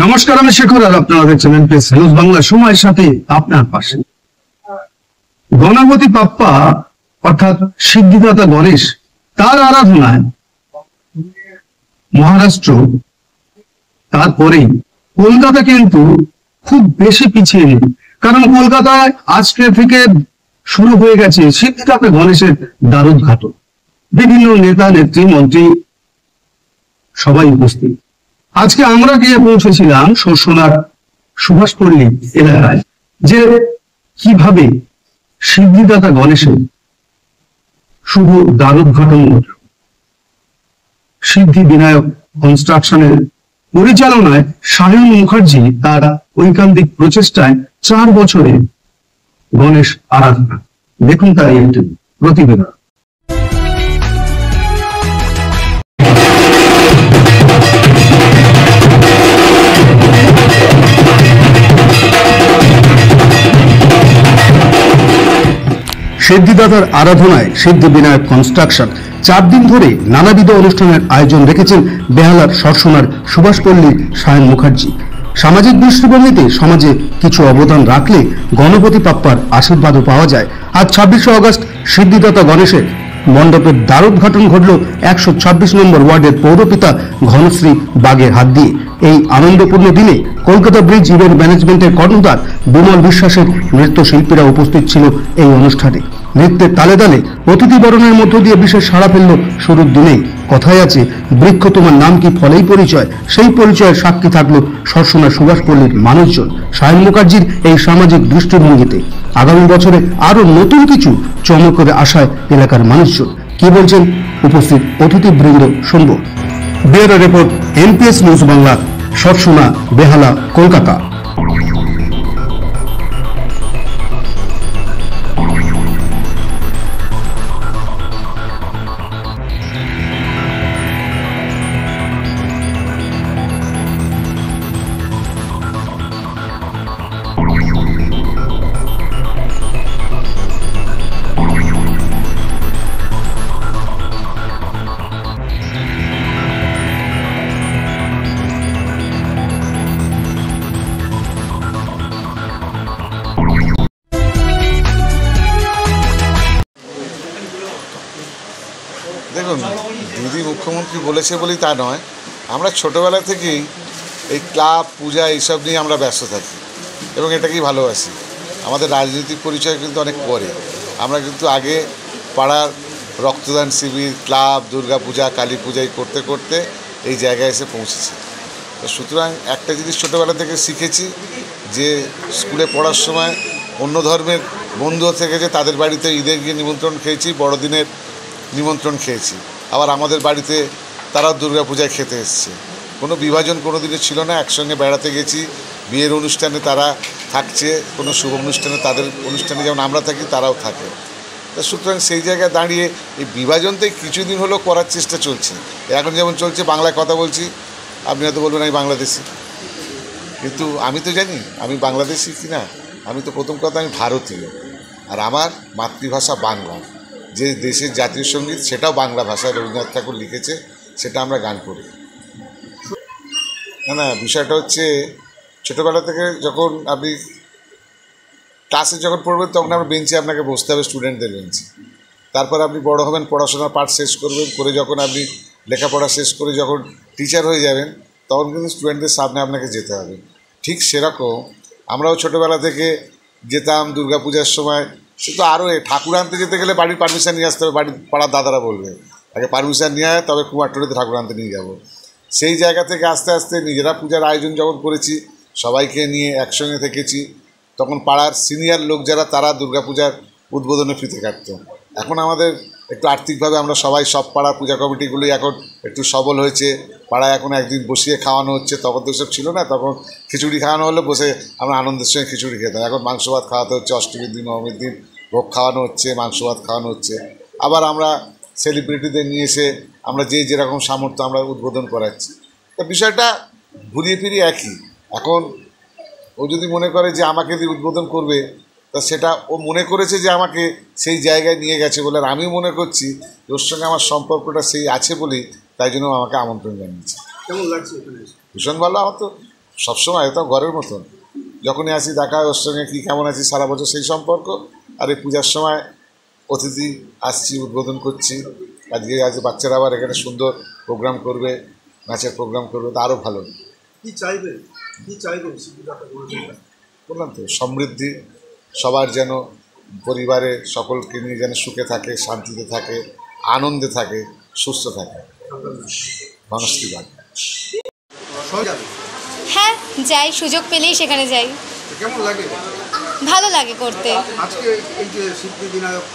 নমস্কার, আমি শেখর আর আপনারা দেখছেন এনপিএস নিউজ বাংলা, সময়ের সাথে আপনার পাশে। গণপতি বাপ্পা অর্থাৎ সিদ্ধিদাতা গণেশ, তার আরাধনায় মহারাষ্ট্র, তারপরেই কলকাতা কিন্তু খুব বেশি পিছিয়ে নেই। কারণ কলকাতায় আজকে থেকে শুরু হয়ে গেছে সিদ্ধিদাতা গণেশের দ্বারোদ্ঘাটন। বিভিন্ন নেতা নেত্রী মন্ত্রী সবাই উপস্থিত। আজকে আমরা গিয়ে পৌঁছেছিলাম শোষণার সুভাষপল্লী এলাকায়, যে কিভাবে সিদ্ধিদাতা গণেশের শুভ দ্বারোদ্ঘাটন ঘটল। সিদ্ধি বিনায়ক কনস্ট্রাকশনের পরিচালনায় সায়ন মুখার্জি তার ঐকান্তিক প্রচেষ্টায় 4 বছরে গণেশ আরাধনা। দেখুন তার একটি প্রতিবেদন। সিদ্ধিদাতার আরাধনায় সিদ্ধি বিনায়ক কনস্ট্রাকশন 4 দিন ধরে নানাবিধ অনুষ্ঠানের আয়োজন রেখেছেন বেহালার সরসোনার সুভাষপল্লীর সায়ন মুখার্জি। সামাজিক দৃষ্টিভঙ্গিতে সমাজে কিছু অবদান রাখলে গণপতি বাপ্পার আশীর্বাদও পাওয়া যায়। আজ 26শে আগস্ট সিদ্ধিদাতা গণেশের মণ্ডপের দ্বারোদ্ঘাটন ঘটল 126 নম্বর ওয়ার্ডের পৌরপিতা ঘনশ্রী বাগের হাত দিয়ে। এই আনন্দপূর্ণ দিনে কলকাতা ব্রিজ ইভেন্ট ম্যানেজমেন্টের কর্ণধার বিমল বিশ্বাসের নৃত্যশিল্পীরা উপস্থিত ছিল এই অনুষ্ঠানে। নৃত্যের তালে তালে অতিথি বরণের মধ্য দিয়ে বিশেষ সাড়া ফেলল শুরুর দিনেই। কথায় আছে, বৃক্ষ তোমার নাম কি ফলেই পরিচয়। সেই পরিচয়ের সাক্ষী থাকলো সরসোনা সুভাষপল্লীর মানুষজন সায়ন মুখার্জির এই সামাজিক দৃষ্টিভঙ্গিতে। আগামী বছরে আরো নতুন কিছু চমকের আশায় এলাকার মানুষজন। কি বলছেন উপস্থিত অতিথিবৃন্দ শুনব। Bureau report, NPS news Bangla, Sarsuna, Behala, Kolkata. দেখুন, দিদি মুখ্যমন্ত্রী বলেছে বলেই তা নয়, আমরা ছোটোবেলা থেকেই এই ক্লাব পূজা এইসব নিয়ে আমরা ব্যস্ত থাকি এবং এটাকেই ভালোবাসি। আমাদের রাজনৈতিক পরিচয় কিন্তু অনেক পরে। আমরা কিন্তু আগে পাড়ার রক্তদান শিবির, ক্লাব, দুর্গা পূজা, কালী পূজাই করতে করতে এই জায়গায় এসে পৌঁছেছি। তো সুতরাং একটা জিনিস ছোটোবেলা থেকে শিখেছি যে স্কুলে পড়ার সময় অন্য ধর্মের বন্ধুও থেকেছে, তাদের বাড়িতে ঈদের গিয়ে নিমন্ত্রণ খেয়েছি, বড়দিনের নিমন্ত্রণ খেয়েছি। আবার আমাদের বাড়িতে তারাও দুর্গা পূজায় খেতে এসছে। কোনো বিভাজন কোনো দিনে ছিল না, একসঙ্গে বেড়াতে গেছি। বিয়ের অনুষ্ঠানে তারা থাকছে, কোনো শুভ অনুষ্ঠানে তাদের অনুষ্ঠানে যেমন আমরা থাকি তারাও থাকে। তা সুতরাং সেই জায়গায় দাঁড়িয়ে এই বিভাজনটাই কিছুদিন হলেও করার চেষ্টা চলছে। এখন যেমন চলছে বাংলায় কথা বলছি, আপনি হয়তো বলবেন আমি বাংলাদেশি, কিন্তু আমি তো জানি আমি বাংলাদেশি কি না। আমি তো প্রথম কথা আমি ভারতীয়, আর আমার মাতৃভাষা বাংলা। যে দেশের জাতীয় সঙ্গীত সেটাও বাংলা ভাষায় রবীন্দ্রনাথ ঠাকুর লিখেছে, সেটা আমরা গান করি। না, বিষয়টা হচ্ছে ছোটোবেলা থেকে যখন আপনি ক্লাসে যখন পড়বেন তখন আপনার বেঞ্চে আপনাকে বসতে হবে, স্টুডেন্টদের বেঞ্চে। তারপর আপনি বড় হবেন, পড়াশোনার পাঠ শেষ করবেন, করে যখন আপনি লেখাপড়া শেষ করে যখন টিচার হয়ে যাবেন তখন কিন্তু স্টুডেন্টদের সামনে আপনাকে যেতে হবে। ঠিক সেরকম আমরাও ছোটোবেলা থেকে যেতাম দুর্গা পূজার সময়। সে তো আরও ঠাকুর আনতে যেতে গেলে বাড়ির পারমিশন নিয়ে আসতে হবে। পাড়ার দাদারা বলবে আগে পারমিশন নিয়ে আয়, তবে কুমারটুলিতে ঠাকুর আনতে নিয়ে যাব। সেই জায়গা থেকে আস্তে আস্তে নিজেরা পূজার আয়োজন যখন করেছি, সবাইকে নিয়ে একসঙ্গে থেকেছি, তখন পাড়ার সিনিয়র লোক যারা তারা দুর্গাপূজার উদ্বোধনে ফিতে কাটতো। এখন আমাদের একটু আর্থিকভাবে আমরা সবাই সব পাড়ার পূজা কমিটিগুলি এখন একটু সবল হয়েছে। পাড়ায় এখন একদিন বসিয়ে খাওয়ানো হচ্ছে, তখন তো সব ছিল না। তখন খিচুড়ি খাওয়ানো হলে বসে আমরা আনন্দের সঙ্গে খিচুড়ি খেতাম। এখন মাংস ভাত খাওয়াতে হচ্ছে, অষ্টমীর দিন নবমীর দিন ভোগ খাওয়ানো হচ্ছে, মাংস ভাত খাওয়ানো হচ্ছে। আবার আমরা সেলিব্রিটিদের নিয়ে এসে আমরা যেরকম সামর্থ্য আমরা উদ্বোধন করাচ্ছি। তো বিষয়টা ঘুরিয়ে ফিরিয়ে একই। এখন ও যদি মনে করে যে আমাকে দিয়ে উদ্বোধন করবে, তা সেটা ও মনে করেছে যে আমাকে সেই জায়গায় নিয়ে গেছে বলে। আর আমিও মনে করছি ওর সঙ্গে আমার সম্পর্কটা সেই আছে বলেই, তাই জন্য আমাকে আমন্ত্রণ জানিয়েছে। কেমন লাগছে? ভীষণ ভালো। আমার তো সবসময় একদম ঘরের মতন, যখনই আসি দেখা হয় ওর সঙ্গে কী কেমন আছি সারা বছর সেই সম্পর্ক। আর এই পূজার সময় অতিথি আসছি, উদ্বোধন করছি। আজকে বাচ্চারা আবার এখানে সুন্দর প্রোগ্রাম করবে, নাচের প্রোগ্রাম করবে, তা আরও ভালো। কি চাইবেন বললাম তো, সমৃদ্ধি, সবার যেন পরিবারে সকলকে নিয়ে যেন সুখে থাকে, শান্তিতে থাকে, আনন্দে থাকে, সুস্থ থাকে। বনশ্রী বাগ। হ্যাঁ যাই, সুযোগ পেলেই সেখানে যাই। কেমন লাগে? ভালো লাগে করতে। আজকে এই যে সিদ্ধিবিনায়ক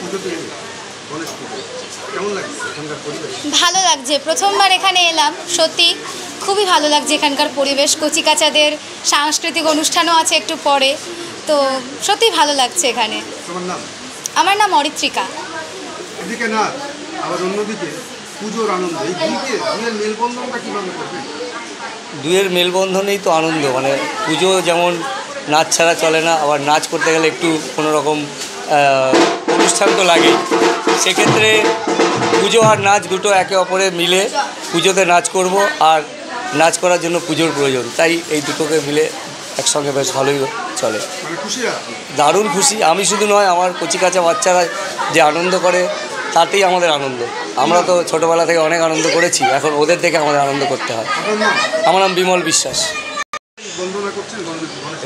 পুজোতে গণেশ পুজো কেমন লাগে? এখানকার পরিবেশ ভালো লাগছে, প্রথমবার এখানে এলাম, সত্যি খুবই ভালো লাগছে এখানকার পরিবেশ। কচিকাচাদের সাংস্কৃতিক অনুষ্ঠানও আছে একটু পরে, তো সত্যি ভালো লাগছে এখানে। তোমার নাম? আমার নাম অরিত্রিকা। এদিকে না, আবার অন্যদিকে পুজোর আনন্দ, এই দুইয়ের মেলবন্ধনটা কীভাবে করবে? দুয়ের মেলবন্ধনেই তো আনন্দ, মানে পুজো যেমন নাচ ছাড়া চলে না, আবার নাচ করতে গেলে একটু কোনো রকম অনুষ্ঠান তো লাগেই। সেক্ষেত্রে পুজো আর নাচ দুটো একে অপরে মিলে পুজোতে নাচ করব, আর নাচ করার জন্য পুজোর প্রয়োজন, তাই এই দুটোকে মিলে একসঙ্গে বেশ ভালোই চলে। দারুণ খুশি, আমি শুধু নয়, আমার কচিকাচা বাচ্চারা যে আনন্দ করে তাতেই আমাদের আনন্দ। আমরা তো ছোটোবেলা থেকে অনেক আনন্দ করেছি, এখন ওদের দেখে আমাদের আনন্দ করতে হয়। আমার নাম বিমল বিশ্বাস।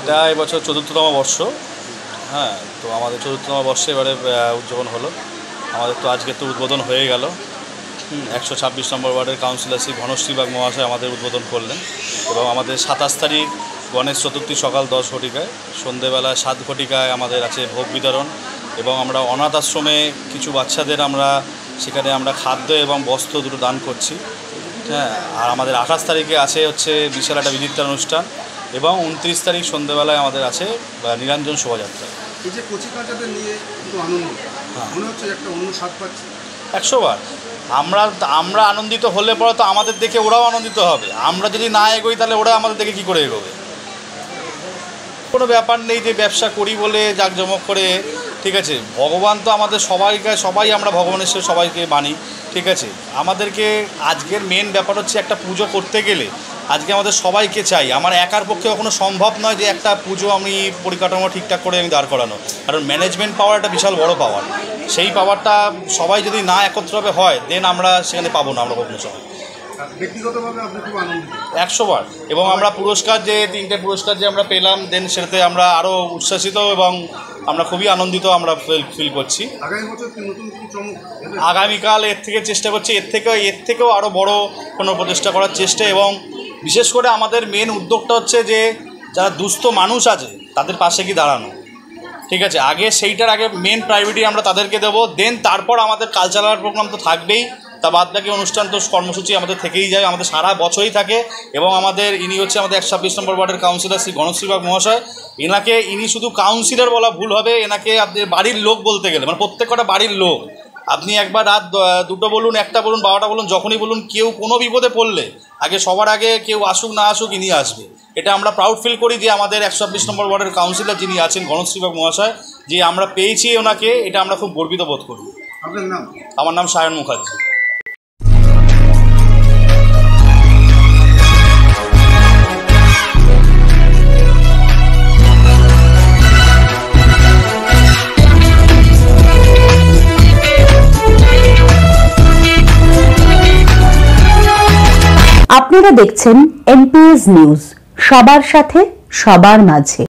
এটা এবছর ৪র্থতম বর্ষ। হ্যাঁ, তো আমাদের ৪র্থতম বর্ষে এবারে উদযাপন হলো। আমাদের তো আজকে তো উদ্বোধন হয়ে গেল। ১২৬ নম্বর ওয়ার্ডের কাউন্সিলর শ্রী ঘনশ্রী বাগ মহাশয় আমাদের উদ্বোধন করলেন, এবং আমাদের ২৭ তারিখ গণেশ চতুর্থী সকাল ১০ ঘটিকায়, সন্ধেবেলা ৭ ঘটিকায় আমাদের আছে ভোগ বিতরণ, এবং আমরা অনাথ আশ্রমে কিছু বাচ্চাদের সেখানে আমরা খাদ্য এবং বস্ত্র দুটো দান করছি। হ্যাঁ, আর আমাদের ২৮ তারিখে আছে হচ্ছে বিশাল একটা বিচিত্রা অনুষ্ঠান, এবং ২৯ তারিখ সন্ধ্যেবেলায় আমাদের আছে নিরঞ্জন শোভাযাত্রা। এই যে কচিকাচাদের নিয়ে কিন্তু আনন্দ, মনে হচ্ছে একটা অন্য স্বাদ পাচ্ছি। ১০০ বার আমরা আনন্দিত হলে পরে তো আমাদের দেখে ওরাও আনন্দিত হবে। আমরা যদি না এগোই তাহলে ওরা আমাদের দেখে কী করে এগোবে? কোনো ব্যাপার নেই যে ব্যবসা করি বলে জাঁকজমক করে, ঠিক আছে। ভগবান তো আমাদের সবাই আমরা ভগবানের সাথে সবাইকে মানি, ঠিক আছে। আমাদেরকে আজকের মেন ব্যাপার হচ্ছে একটা পুজো করতে গেলে আজকে আমাদের সবাইকে চাই। আমার একার পক্ষে কখনো সম্ভব নয় যে একটা পুজো আমি পরিকাঠামো ঠিকঠাক করে আমি দাঁড় করানো, কারণ ম্যানেজমেন্ট পাওয়ার একটা বিশাল বড় পাওয়ার। সেই পাওয়ারটা সবাই যদি না একত্রভাবে হয় দেন আমরা সেখানে পাবো না আমরা কখনো সময়। ব্যক্তিগতভাবে আপনি খুব আনন্দিত? ১০০ বার। এবং আমরা পুরস্কার যে 3টে পুরস্কার যে আমরা পেলাম, দেন সেটাতে আমরা আরও উচ্ছ্বাসিত এবং আমরা খুবই আনন্দিত আমরা ফিল করছি। আগামী বছর কি নতুন কিছু চমক? আগামীকাল এর থেকে চেষ্টা করছি, এর থেকেও আরও বড় কোনো প্রচেষ্টা করার চেষ্টা, এবং বিশেষ করে আমাদের মেন উদ্যোগটা হচ্ছে যে যারা দুস্থ মানুষ আছে তাদের পাশে কি দাঁড়ানো, ঠিক আছে। সেইটার আগে মেন প্রায়োরিটি আমরা তাদেরকে দেবো, দেন তারপর আমাদের কালচারাল প্রোগ্রাম তো থাকবেই, তা বাদ বাকি অনুষ্ঠান তো কর্মসূচি আমাদের থেকেই যায়, আমাদের সারা বছরই থাকে। এবং ইনি হচ্ছে আমাদের ১২৬ নম্বর ওয়ার্ডের কাউন্সিলর শ্রী ঘনশ্রী বাগ মহাশয়। ইনি শুধু কাউন্সিলর বলা ভুল হবে, এনাকে আপনার বাড়ির লোক বলতে গেলে, মানে প্রত্যেক কটা বাড়ির লোক। আপনি একবার রাত 2টো বলুন, 1টা বলুন, 12টা বলুন, যখনই বলুন, কেউ কোনো বিপদে পড়লে সবার আগে কেউ আসুক না আসুক ইনি আসবে। এটা আমরা প্রাউড ফিল করি যে আমাদের ১২৬ নম্বর ওয়ার্ডের কাউন্সিলর যিনি আছেন ঘনশ্রী বাগ মহাশয়, যে আমরা পেয়েছি ওনাকে, এটা আমরা খুব গর্বিত বোধ করি। আপনার নাম? আমার নাম সায়ন মুখার্জি। আপনারা দেখছেন এনপিএস নিউজ, সবার সাথে সবার মাঝে।